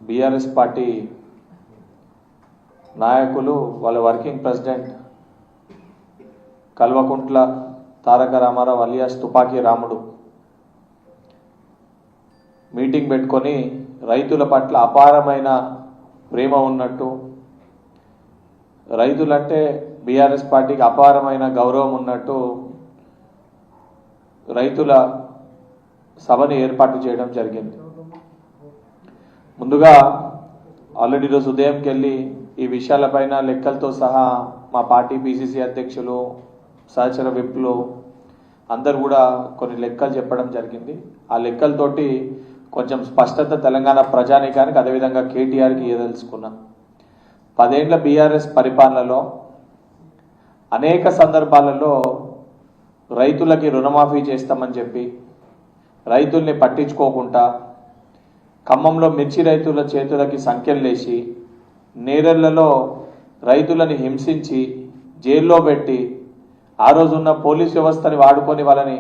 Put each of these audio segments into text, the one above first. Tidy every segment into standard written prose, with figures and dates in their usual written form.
BRS party నాయకులు వాళ్ళ working president Kalvakuntla Taraka Ramarao alias తుపాకీ రాముడు మీటింగ్ పెట్టుకొని రైతుల పట్ల అపారమైన ప్రేమ ఉన్నట్టు, రైతులంటే బీఆర్ఎస్ పార్టీకి అపారమైన గౌరవం ఉన్నట్టు రైతుల సభని ఏర్పాటు చేయడం జరిగింది. ముందుగా ఆల్రెడీ రోజు ఉదయంకి వెళ్ళి ఈ విషయాలపైన లెక్కలతో సహా మా పార్టీ పిసిసి అధ్యక్షులు, సహచర విప్లు అందరు కూడా కొన్ని లెక్కలు చెప్పడం జరిగింది. ఆ లెక్కలతోటి కొంచెం స్పష్టత తెలంగాణ ప్రజానీకానికి అదేవిధంగా కేటీఆర్కి ఇవ్వదలుచుకున్నాం. 10 ఏళ్ల బీఆర్ఎస్ పరిపాలనలో అనేక సందర్భాలలో రైతులకి రుణమాఫీ చేస్తామని చెప్పి రైతుల్ని పట్టించుకోకుండా ఖమ్మంలో మిర్చి రైతుల చేతులకి సంఖ్యలేసి నేరెళ్లలో రైతులని హింసించి జైల్లో పెట్టి ఆ రోజున్న పోలీస్ వ్యవస్థని వాడుకొని వాళ్ళని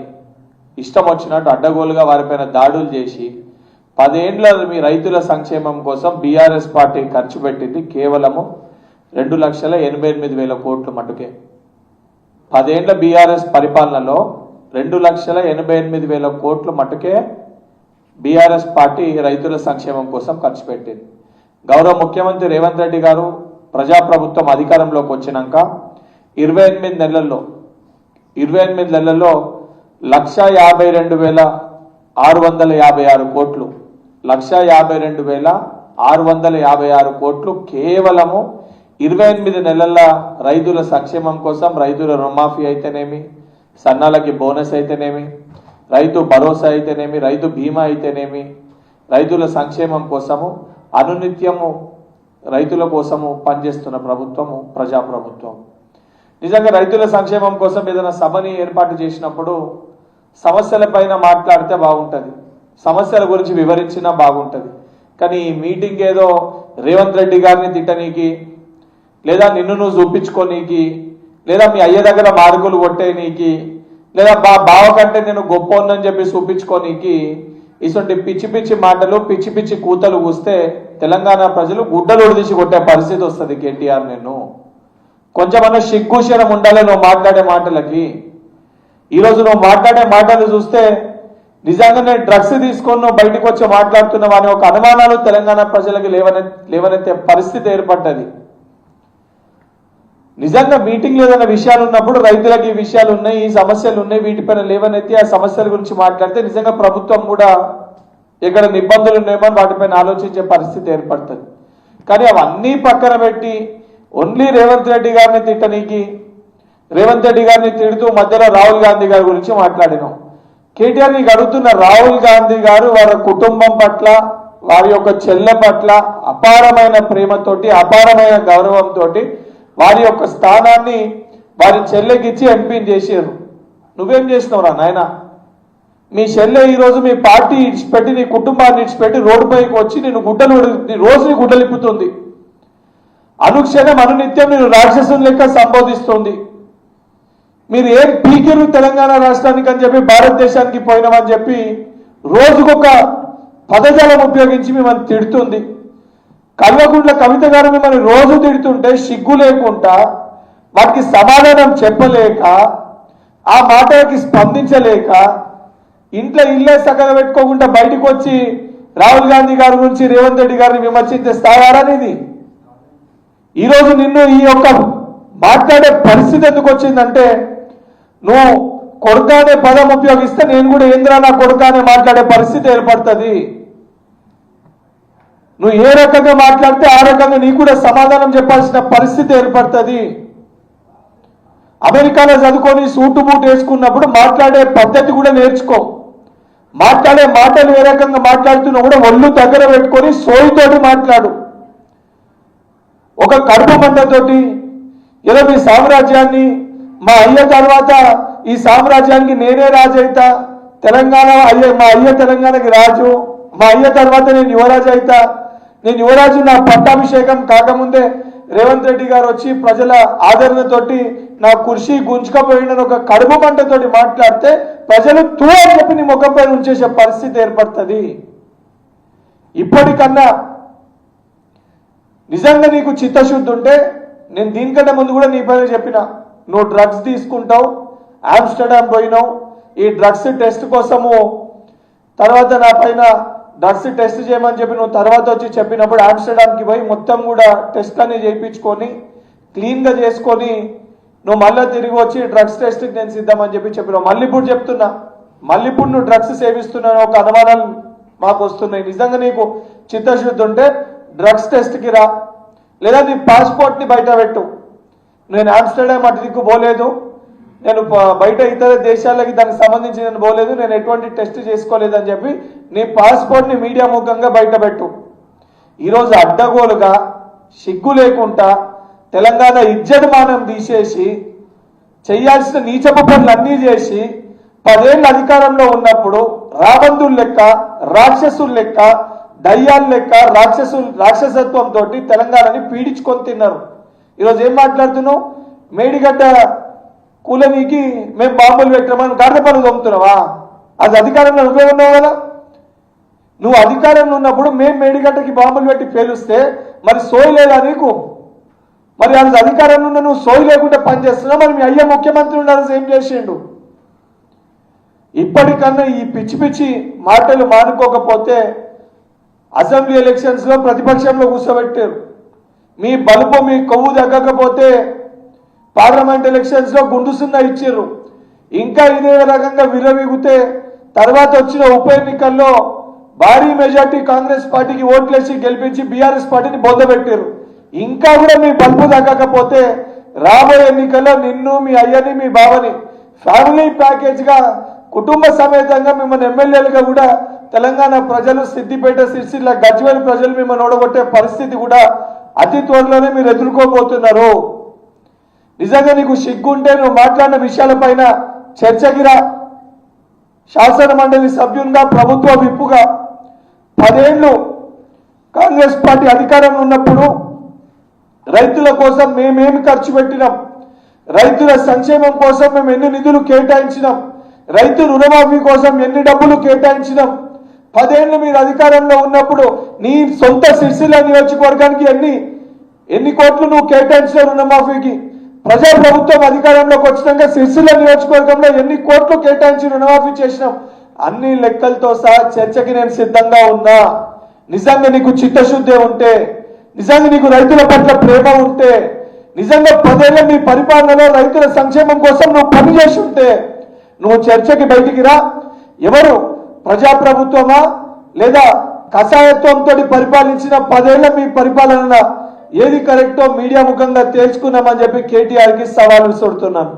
ఇష్టం వచ్చినట్టు అడ్డగోలుగా వారిపైన దాడులు చేసి 10 ఏళ్ల మీ రైతుల సంక్షేమం కోసం బీఆర్ఎస్ పార్టీ ఖర్చు పెట్టింది కేవలము 2,88,000 కోట్లు మటుకే. 10 ఏళ్ల బీఆర్ఎస్ పరిపాలనలో 2,88,000 కోట్లు మటుకే బీఆర్ఎస్ పార్టీ రైతుల సంక్షేమం కోసం ఖర్చు పెట్టింది. గౌరవ ముఖ్యమంత్రి రేవంత్ రెడ్డి గారు ప్రజాప్రభుత్వం అధికారంలోకి వచ్చినాక 28 నెలల్లో 1,52,656 కోట్లు 1,52,656 కోట్లు కేవలము 28 నెలల రైతుల సంక్షేమం కోసం, రైతుల రుణమాఫీ అయితేనేమి, సన్నాలకి బోనస్ అయితేనేమి, రైతు భరోసా అయితేనేమి, రైతు బీమా అయితేనేమి, రైతుల సంక్షేమం కోసము అనునిత్యము రైతుల కోసము పనిచేస్తున్న ప్రభుత్వము ప్రజాప్రభుత్వం. నిజంగా రైతుల సంక్షేమం కోసం ఏదైనా సభని ఏర్పాటు చేసినప్పుడు సమస్యలపైన మాట్లాడితే బాగుంటుంది, సమస్యల గురించి వివరించినా బాగుంటుంది. కానీ ఈ మీటింగ్ ఏదో రేవంత్ రెడ్డి గారిని తిట్టనీకి, లేదా నిన్ను నువ్వు చూపించుకోనీకి, లేదా మీ అయ్య దగ్గర మార్కులు కొట్టేనీకి, లేదా బావ కంటే నేను గొప్ప ఉందని చెప్పి చూపించుకోనీకి ఇటువంటి పిచ్చి పిచ్చి మాటలు, పిచ్చి పిచ్చి కూతలు కూస్తే తెలంగాణ ప్రజలు గుడ్డలు ఉడిదీసి కొట్టే పరిస్థితి వస్తుంది. కేటీఆర్, నేను కొంచెమన్నా సిగ్గుశరం ఉండాలి నువ్వు మాట్లాడే మాటలకి. ఈరోజు నువ్వు మాట్లాడే మాటలు చూస్తే నిజంగా నేను డ్రగ్స్ తీసుకొని నువ్వు బయటకు వచ్చి మాట్లాడుతున్నావు అనే ఒక అనుమానాలు తెలంగాణ ప్రజలకి లేవనెత్తే పరిస్థితి ఏర్పడ్డది. నిజంగా మీటింగ్ ఏదైనా విషయాలు ఉన్నప్పుడు రైతులకు ఈ విషయాలు ఉన్నాయి, ఈ సమస్యలు ఉన్నాయి, వీటిపైన లేవనెత్తి ఆ సమస్యల గురించి మాట్లాడితే నిజంగా ప్రభుత్వం కూడా ఎక్కడ ఇబ్బందులు ఉన్నాయో వాటిపైన ఆలోచించే పరిస్థితి ఏర్పడుతుంది. కానీ అవన్నీ పక్కన పెట్టి ఓన్లీ రేవంత్ రెడ్డి గారిని తిట్టనీకి, రేవంత్ రెడ్డి గారిని తిడుతూ మధ్యలో రాహుల్ గాంధీ గారి గురించి మాట్లాడినాం. కేటీఆర్, నీకు అడుగుతున్న, రాహుల్ గాంధీ గారు వారి కుటుంబం పట్ల, వారి యొక్క చెల్లె పట్ల అపారమైన ప్రేమతోటి, అపారమైన గౌరవంతో వారి యొక్క స్థానాన్ని వారి చెల్లెకిచ్చి ఎంపీని చేశారు. నువ్వేం చేసినావురా నాయన? మీ చెల్లె ఈరోజు మీ పార్టీ ఇచ్చిపెట్టి, నీ కుటుంబాన్ని ఇచ్చిపెట్టి రోడ్డుపైకి వచ్చి నీ రోజు గుడ్డలిప్పుతుంది. అనుక్షణం అనునిత్యం నేను రాక్షసుని లెక్క సంబోధిస్తుంది. మీరు ఏం పీకిరు తెలంగాణ రాష్ట్రానికి అని చెప్పి భారతదేశానికి పోయినామని చెప్పి రోజుకొక పదజాలం ఉపయోగించి మిమ్మల్ని తిడుతుంది. కల్వకుంట్ల కవిత గారు మిమ్మల్ని రోజు తిడుతుంటే సిగ్గు లేకుండా, వాటికి సమాధానం చెప్పలేక, ఆ మాటలకి స్పందించలేక, ఇంట్లో ఇల్లే సగల పెట్టుకోకుండా బయటకు వచ్చి రాహుల్ గాంధీ గారి గురించి, రేవంత్ రెడ్డి గారిని విమర్శించే స్థాయిది. ఈరోజు నిన్ను ఈ యొక్క మాట్లాడే పరిస్థితి ఎందుకు వచ్చిందంటే, నువ్వు కొడుక అనే పదం ఉపయోగిస్తే నేను కూడా ఏంద్రా నా కొడుక అనే మాట్లాడే పరిస్థితి ఏర్పడుతుంది. నువ్వు ఏ రకంగా మాట్లాడితే ఆ రకంగా నీకు కూడా సమాధానం చెప్పాల్సిన పరిస్థితి ఏర్పడుతుంది. అమెరికాలో చదువుకొని సూటు బూటు వేసుకున్నప్పుడు మాట్లాడే పద్ధతి కూడా నేర్చుకో. మాట్లాడే మాటలు ఏ రకంగా మాట్లాడుతున్నా కూడా ఒళ్ళు దగ్గర పెట్టుకొని సోయితోటి మాట్లాడు. ఒక కడుపు మంటతోటి ఏదో మీ సామ్రాజ్యాన్ని, మా అయ్య తర్వాత ఈ సామ్రాజ్యానికి నేనే రాజు అయితా, తెలంగాణ మా అయ్య తెలంగాణకి రాజు, మా అయ్య తర్వాత నేను యువరాజు అయితా, నేను యువరాజు నా పట్టాభిషేకం కాకముందే రేవంత్ రెడ్డి గారు వచ్చి ప్రజల ఆదరణతోటి నా కుర్చీ గుంజుకపోయిందని ఒక కడుపు మంటతోటి మాట్లాడితే ప్రజలు తూ అని చెప్పి నీ ముఖంపై ఉంచేసే పరిస్థితి ఏర్పడుతుంది. ఇప్పటికన్నా నిజంగా నీకు చిత్తశుద్ధి ఉంటే నేను దీనికంటే ముందు కూడా నీ పైన చెప్పిన, నువ్వు డ్రగ్స్ తీసుకుంటావు, ఆమ్స్టర్డామ్ పోయినావు, ఈ డ్రగ్స్ టెస్ట్ కోసము తర్వాత నా పైన డ్రగ్స్ టెస్ట్ చేయమని చెప్పి నువ్వు తర్వాత వచ్చి చెప్పినప్పుడు ఆమ్స్టర్డామ్కి పోయి మొత్తం కూడా టెస్ట్ అన్ని చేయించుకొని క్లీన్గా చేసుకొని నువ్వు మళ్ళీ తిరిగి వచ్చి డ్రగ్స్ టెస్ట్కి నేను సిద్ధమని చెప్పినావు. మళ్ళీ ఇప్పుడు చెప్తున్నా, మళ్ళీ ఇప్పుడు నువ్వు డ్రగ్స్ సేవిస్తున్నావు ఒక అనుమానాలు మాకు వస్తున్నాయి. నిజంగా నీకు చిత్తశుద్ధి ఉంటే డ్రగ్స్ టెస్ట్కి రా, లేదా నీ పాస్పోర్ట్ని బయట పెట్టు. నేను ఆమ్స్టర్డామ్ అటు దిక్కు పోలేదు, నేను బయట ఇతర దేశాలకి దానికి సంబంధించి నేను పోలేదు, నేను ఎటువంటి టెస్ట్ చేసుకోలేదని చెప్పి నీ పాస్పోర్ట్ని మీడియా ముఖంగా బయట పెట్టు. ఈరోజు అడ్డగోలుగా సిగ్గు లేకుండా తెలంగాణ ఇజ్జత్ మానం తీసేసి చేయాల్సిన నీచపు పనులు అన్నీ చేసి 10 ఏళ్ళ అధికారంలో ఉన్నప్పుడు రాబందుల లెక్క, రాక్షసుల లెక్క, దయ్యాల లెక్క రాక్షసత్వంతో తెలంగాణని పీడించుకొని తిన్నారు. ఈరోజు ఏం మాట్లాడుతున్నావు? మేడిగడ్డ కూలనీకి మేము బాంబులు పెట్టామని గడ్డ పనులు తొమ్ముతున్నావా? అది అధికారంలో నువ్వే ఉన్నావు కదా. నువ్వు అధికారంలో ఉన్నప్పుడు మేము మేడిగడ్డకి బాంబులు పెట్టి పేలుస్తే మరి సోయి లేదా నీకు? మరి అది అధికారంలో ఉన్న నువ్వు సోయి లేకుండా పనిచేస్తున్నావు. మరి మీ అయ్య ముఖ్యమంత్రి ఉండాలని ఏం చేసిండు? ఇప్పటికన్నా ఈ పిచ్చి పిచ్చి మాటలు మానుకోకపోతే అసెంబ్లీ ఎలక్షన్స్ లో ప్రతిపక్షంలో కూర్చోబెట్టారు. మీ బలుపు మీ కొవ్వు తగ్గకపోతే పార్లమెంట్ ఎలక్షన్స్ లో గుండు సున్నా ఇచ్చారు. ఇంకా ఇదే రకంగా విరవీగితే తర్వాత వచ్చిన ఉప ఎన్నికల్లో భారీ మెజార్టీ కాంగ్రెస్ పార్టీకి ఓట్లేసి గెలిపించి బీఆర్ఎస్ పార్టీని బొందబెట్టారు. ఇంకా కూడా మీ బలుపు తగ్గకపోతే రాబోయే ఎన్నికల్లో నిన్ను, మీ అయ్యని, మీ బావని ఫ్యామిలీ ప్యాకేజ్ గా కుటుంబ సమేతంగా మిమ్మల్ని ఎమ్మెల్యేలుగా కూడా తెలంగాణ ప్రజలు, సిద్దిపేట, సిరిసిల్ల, గజ్వేల్ ప్రజలు మిమ్మల్ని ఓడగొట్టే పరిస్థితి కూడా అతి త్వరలోనే మీరు ఎదుర్కోబోతున్నారు. నిజంగా నీకు సిగ్గుంటే నువ్వు మాట్లాడిన విషయాలపైన చర్చకిరా. శాసన మండలి సభ్యునిగా, ప్రభుత్వ విప్పుగా 10 ఏళ్ళు కాంగ్రెస్ పార్టీ అధికారంలో ఉన్నప్పుడు రైతుల కోసం మేమేమి ఖర్చు పెట్టినాం, రైతుల సంక్షేమం కోసం మేము ఎన్ని నిధులు కేటాయించినాం, రైతు రుణమాఫీ కోసం ఎన్ని డబ్బులు కేటాయించినాం, 10 ఏళ్ళు మీరు అధికారంలో ఉన్నప్పుడు నీ సొంత సిరిసిల్ల నియోజకవర్గానికి ఎన్ని కోట్లు నువ్వు కేటాయించిన రుణమాఫీకి, ప్రజాప్రభుత్వం అధికారంలోకి వచ్చినాక సిరిసిల్ల నియోజకవర్గంలో ఎన్ని కోట్లు కేటాయించి రుణమాఫీ చేసినాం, అన్ని లెక్కలతో సహా చర్చకి నేను సిద్ధంగా ఉన్నా. నిజంగా నీకు చిత్తశుద్ధి ఉంటే, నిజంగా నీకు రైతుల పట్ల ప్రేమ ఉంటే, నిజంగా 10 ఏళ్ళ మీ పరిపాలనలో రైతుల సంక్షేమం కోసం నువ్వు పనిచేసి ఉంటే నువ్వు చర్చకి బయటికి రా. ఎవరు ప్రజాప్రభుత్వమా లేదా కషాయత్వంతో పరిపాలించిన 10 ఏళ్ళ మీ పరిపాలన ఏది కరెక్టో మీడియా ముఖంగా తేల్చుకున్నామని చెప్పి కేటీఆర్కి సవాలు విసురుతున్నాను.